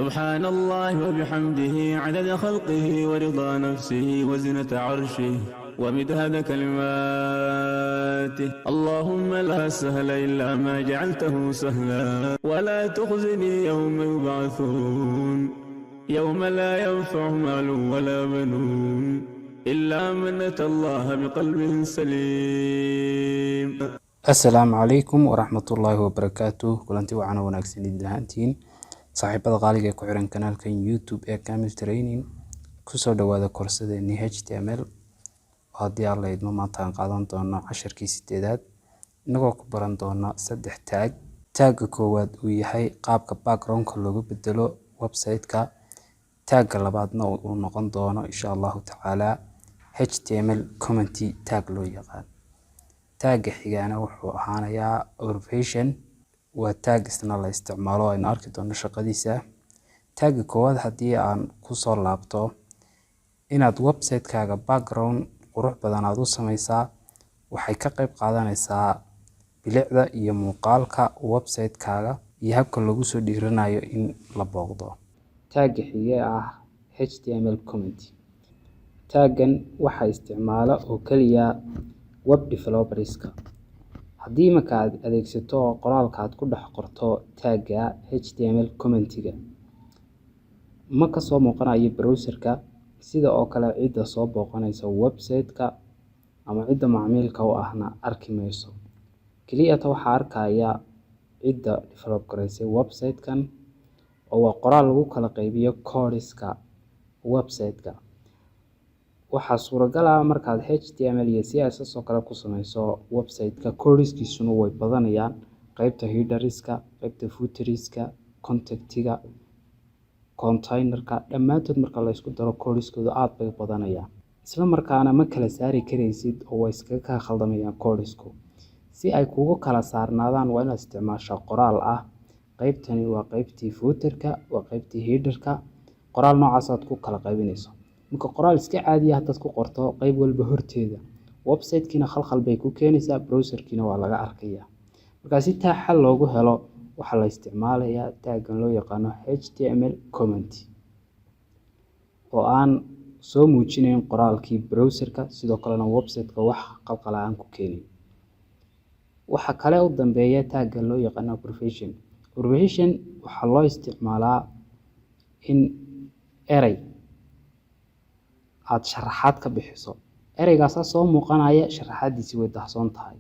سبحان الله وبحمده عدد خلقه ورضا نفسه وزنة عرشه ومداد كلماته. اللهم لا سهل إلا ما جعلته سهلا ولا تخزني يوم يبعثون يوم لا ينفع مال ولا بنون إلا من أتى الله بقلب سليم. asalaamu calaykum waraxmatullaahi wabarakaatuh. kulanti wacan wanaagsan idin ahaantiin saaxiibada qaaliga ee ku xiran kanaalkan youtube ee Camel Training. kusoo dhawaada koorsadeeni HTML oo haddii aan la idmo maanta aan qaadan doono casharkii 8aad inagoo ku baran doona 3 taag. Taagga koowaad uu yahay qaabka backgroundka loogu bedelo website-ka. taagga labaadna uu noqon doono insha Allahu tacaala HTML comment tag loo yaqaan. taagga xigana wuxuu ahaanayaa abbreviation waa taag isna la isticmaalo aynu arki doono shaqadiisa. taagga koowaad haddii aan ku soo laabto inaad website-kaaga background qurux badan aad u sameysaa waxay ka qayb qaadanaysaa bilicda iyo muuqaalka website-kaaga iyo habka lagu soo dhiiranayo in la booqdo. taagga xiga ah HTML comment. taaggan waxa isticmaala oo kaliya web developerska. haddii marka aad adeegsato qoraalka aad ku dhex qorto taagga HTML commentiga ma ka soo muuqanayo browserka, sida oo kale cidda soo booqanaysa website-ka ama cidda macmiilka u ahna arki mayso. kaliya waxaa arkaya cidda develop gareysay website-kan oo waa qoraal lagu kala qaybiyo codeska website-ka. waxaa suuragal ah markaad HTML iyo CSS oo kale ku sameyso website-ka codeskiisuna way badanayaan, qaybta headerska, qaybta footerska, contactiga, containerka dhammaantood marka la isku daro codeskooda aad bay badanayaan. isla markaana ma kala saari karaysid oo way iskaga khaldamayaan codesku. si ay kugu kala saarnaadaan waa inaad isticmaashaa qoraal ah qaybtani waa qaybtii footerka, waa qaybtii headerka. qoraal noocaas aad ku kala qaybinayso. marka qoraal iska caadi ah dad ku qorto qayb walba horteeda website-kiina khalkhal bay ku keenaysaa, browser-kiina waa laga arkayaa. marka si taa xal loogu helo waxaa la isticmaalayaa taaggan loo yaqaano HTML comment oo aan soo muujinayn qoraalkii browser-ka, sidoo kalena website-ka wax khalkhal aan ku keenin. waxa kale u dambeeya taaggan loo yaqaano abbreviation. abbreviation waxaa loo isticmaalaa in erey aad sharaxaad ka bixiso. ereygaas soo muuqanaya sharaxaadiisi way dahsoon tahay,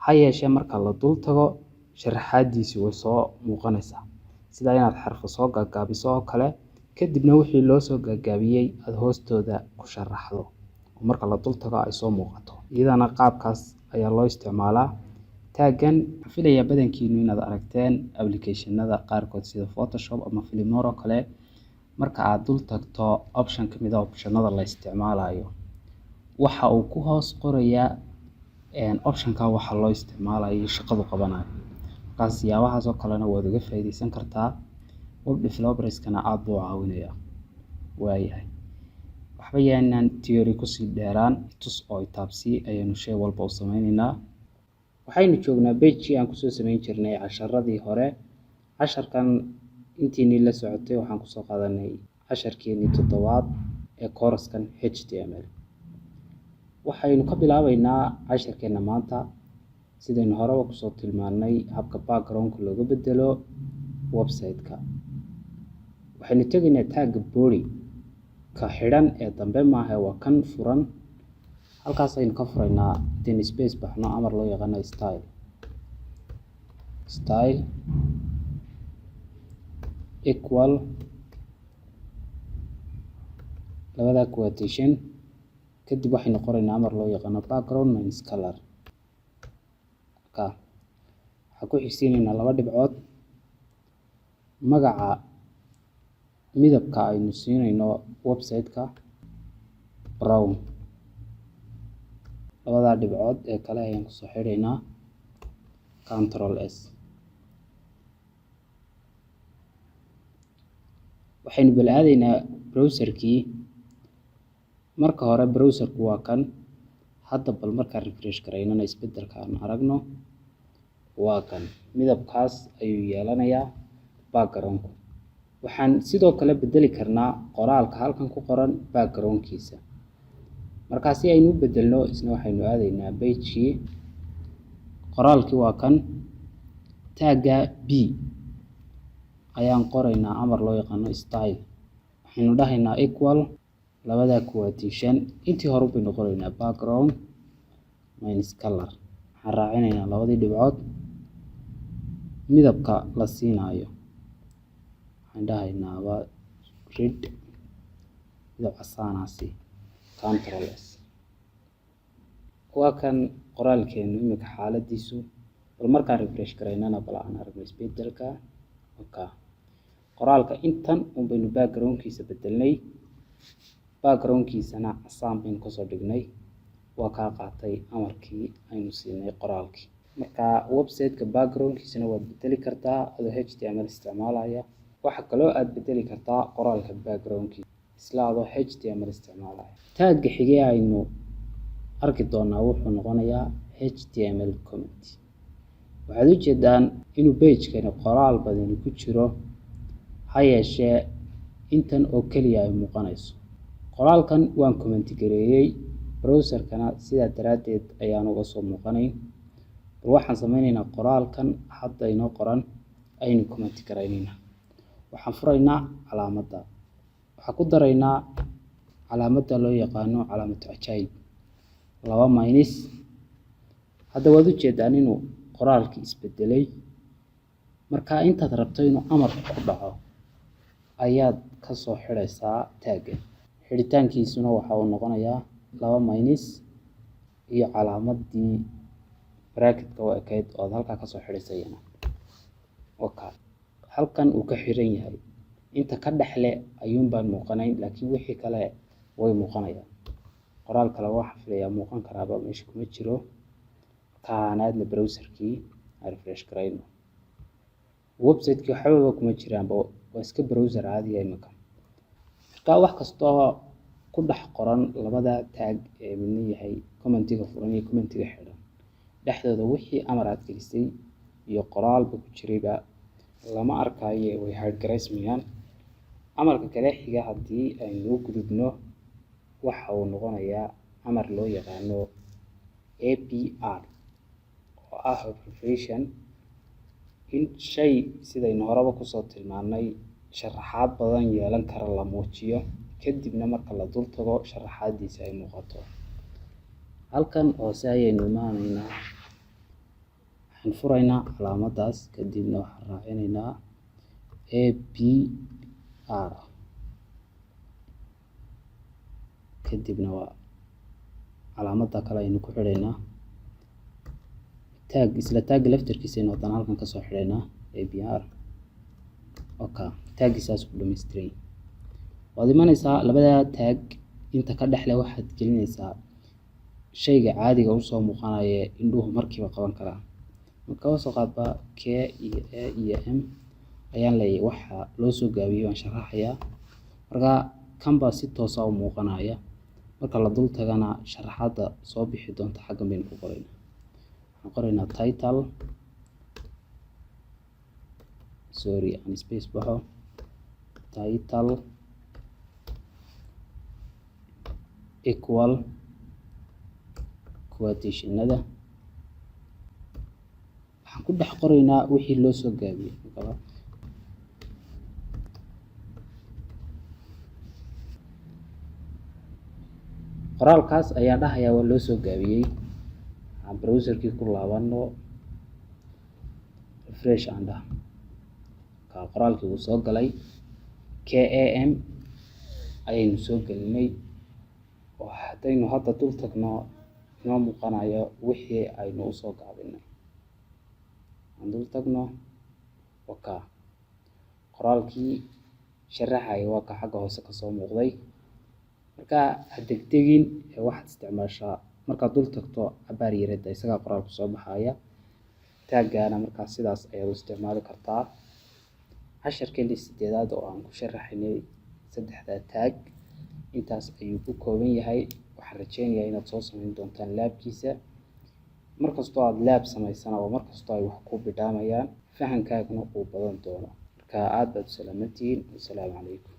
ha yeeshee marka la dul tago sharaxaadiisi way soo muuqanaysaa, sida inaad xarfo soo gaagaabiso oo kale, kadibna wixii loo soo gaagaabiyey aad hoostooda ku sharaxdo oo marka la dul tago ay soo muuqato. iyadana qaabkaas ayaa loo isticmaalaa. taaggan waxaan filayaa badankiinu inaad aragteen applicationada qaarkood sida Photoshop ama Filmora oo kale. marka aad dul tagto option ka mid ah optionada la isticmaalayo waxa uu ku hoos qorayaa optionka waxa loo isticmaalayo shaqadu qabanayo. markaas siyaabahaas oo kalena waad uga faa'iideysan kartaa. web developerskana aad buu caawinayaa. waayahay waxba yaanaan theory kusii dheeraan, tus oo taabsi ayaynu shay walba u sameynaynaa. waxaynu joognaa page-kii aan kusoo sameyn jirnay casharadii hore. casharkan intiinii la socotay waxaan kusoo qaadanay casharkeenii 7aad ee kooraskan HTML. waxaynu ka bilaabaynaa casharkeena maanta sidaynu horeba kusoo tilmaanay habka backgroundka looga bedelo website-ka. waxaynu tegaynaa taagga body ka xidhan ee dambe maaha, waa kan furan. halkaas aynu ka furaynaa din space baxno amar loo yaqaano style equal labada quotation. kadib waxaynu qoraynaa amar loo yaqaano background minus color. waxaan ku xigsiinaynaa 2 dhibcood. magaca midabka aynu siinayno website-ka brown. labada dhibcood ee kale ayaan kusoo xidhaynaa Ctrl S. waxaynu bal aadaynaa browser-kii. marka hore browser-ku waa kan. hadda bal markaan refresh gareynana isbedelka aan aragno waa kan. midabkaas ayuu yeelanayaa background-ku. waxaan sidoo kale bedeli karnaa qoraalka halkan ku qoran backgroundkiisa. markaa si aynu u bedelno isna waxaynu aadaynaa page-kii, qoraalkii waa kan, tagga b ayaan qoraynaa amar loo yaqaano style, waxaynu dhahaynaa equal labada quotation, intii hore baynu qoraynaa background minus color, waxaan raacinaynaa labadii dhibcood midabka la siinayo, waxaan dhahaynaa red, midab casaanaasi, control s. waa kan qoraalkeenu imika xaaladiisu, bal markaan refresh garaynana bal aan aragno isbedelka. qoraalka intan baynu backgroundkiisa bedelnay, backgroundkiisana casaan baynu kasoo dhignay, waa kaa qaatay amarkii aynu siinay qoraalkii. markaa website-ka backgroundkiisana waad bedeli kartaa adoo html isticmaalaya, waxa kaloo aad bedeli kartaa qoraalka backgroundkiisa isla adoo html isticmaalaya. tagga xigee aynu arki doonaa wuxuu noqonayaa html comment. waxaad u jeedaan inuu page-kani qoraal badani ku jiro, ha yeeshee intan oo keliya ay muuqanayso. qoraalkan waan comment gareeyey browser-kana, sidaa daraaddeed ayaan uga soo muuqanayn. bal waxaan sameynaynaa qoraalkan hadda inoo qoran aynu comment garaynaynaa. waxaan furaynaa calaamadda, waxaan ku daraynaa calaamadda loo yaqaano calaamatu cajaayib, 2 minus. hadda waad u jeedaan inuu qoraalkii isbedelay. markaa intaad rabto inuu amarku ku dhaco ayaad kasoo xidhaysaa tagga. xidhitaankiisuna waxa uu noqonayaa 2 minus iyo calaamadii bracketka u ekayd oo aad halkaa kasoo xidhaysayna. halkan uu ka xiran yahay, inta ka dhexle ayuunbaan muuqanayn, laakiin wixii kale way muuqanayaan. qoraal kale waxaa filayaa muuqan karaaba meesha kuma jiro. kaan aadna browserkii aan refresh garayno, website-kii waxbaba kuma jiraanba, waa iska browser caadiga imika. markaa wax kastoo ku dhex qoran labada tag ee midna yahay commentiga furan iyo commentiga xidhan, dhexdooda wixii amar aad gelisay iyo qoraalba ku jirayba lama arkayo, way hide garaysmayaan. amarka kale xiga haddii aynu u gudubno, waxa uu noqonayaa amar loo yaqaano APR oo ah abbreviation. in shay sidaynu horeba kusoo tilmaanay sharaxaad badan yeelan kara la muujiyo, kadibna marka la dul tago sharaxaadiisa ay muuqato. halkan hoose ayaynu imaanaynaa, waxaan furaynaa calaamaddaas, kadibna waxaan raacinaynaa APR, kadibna waa calaamadda kale aynu ku xidhaynaa tag, isla tagga laftarkiisa aynu haddana halkan kasoo xidhaynaa APR. taggiisaas ku dhamaystiray. waad imanaysaa labada tag inta ka dhexle waxaad gelinaysaa shayga caadiga usoo muuqanaya indhuhu markiiba qaban karaa. marka soo qaadba k iyo a iyo m ayaan leeyahay, waxa loo soo gaabiyey waan sharaxayaa. markaa kan baa si toosa u muuqanaya, marka la dul tagana sharaxaadda soo bixi doonta xaggan baynu ku qoraynaa. waxaan qoraynaa title, aan space baxo, title equal quotationada, waxaan ku dhex qoraynaa wixii loo soo gaabiyey. qoraalkaas ayaa dhahayaa waa loo soo gaabiyey. aan browserkii ku laabano, refresh aan dhaha, qoraalkii wuu soo galay. KAM ayaynu soo gelinay, oo haddaynu hadda dul tagno inoo muuqanayo wixii aynu usoo gaabinay. aan dul tagno, qoraalkii sharaxaya waa ka xagga hoose kasoo muuqday. markaa ha degdegin ee waxaad isticmaashaa markaad dul tagto cabaar yareeda isagaa qoraalku soo baxaya. taaggaana markaa sidaas ayaad u isticmaali kartaa. casharkeennii 8aad oo aan ku sharaxaynay 3 taag intaas ayuu ku kooban yahay. waxaan rajeynayaa inaad soo samayn doontaan laabkiisa. markastoo aad laab samaysana oo markastoo ay wax ku bidhaamayaan, fahankaaguna uu badan doono. marka marka aad baad u salaamantihiin. Assalaamu calaykum.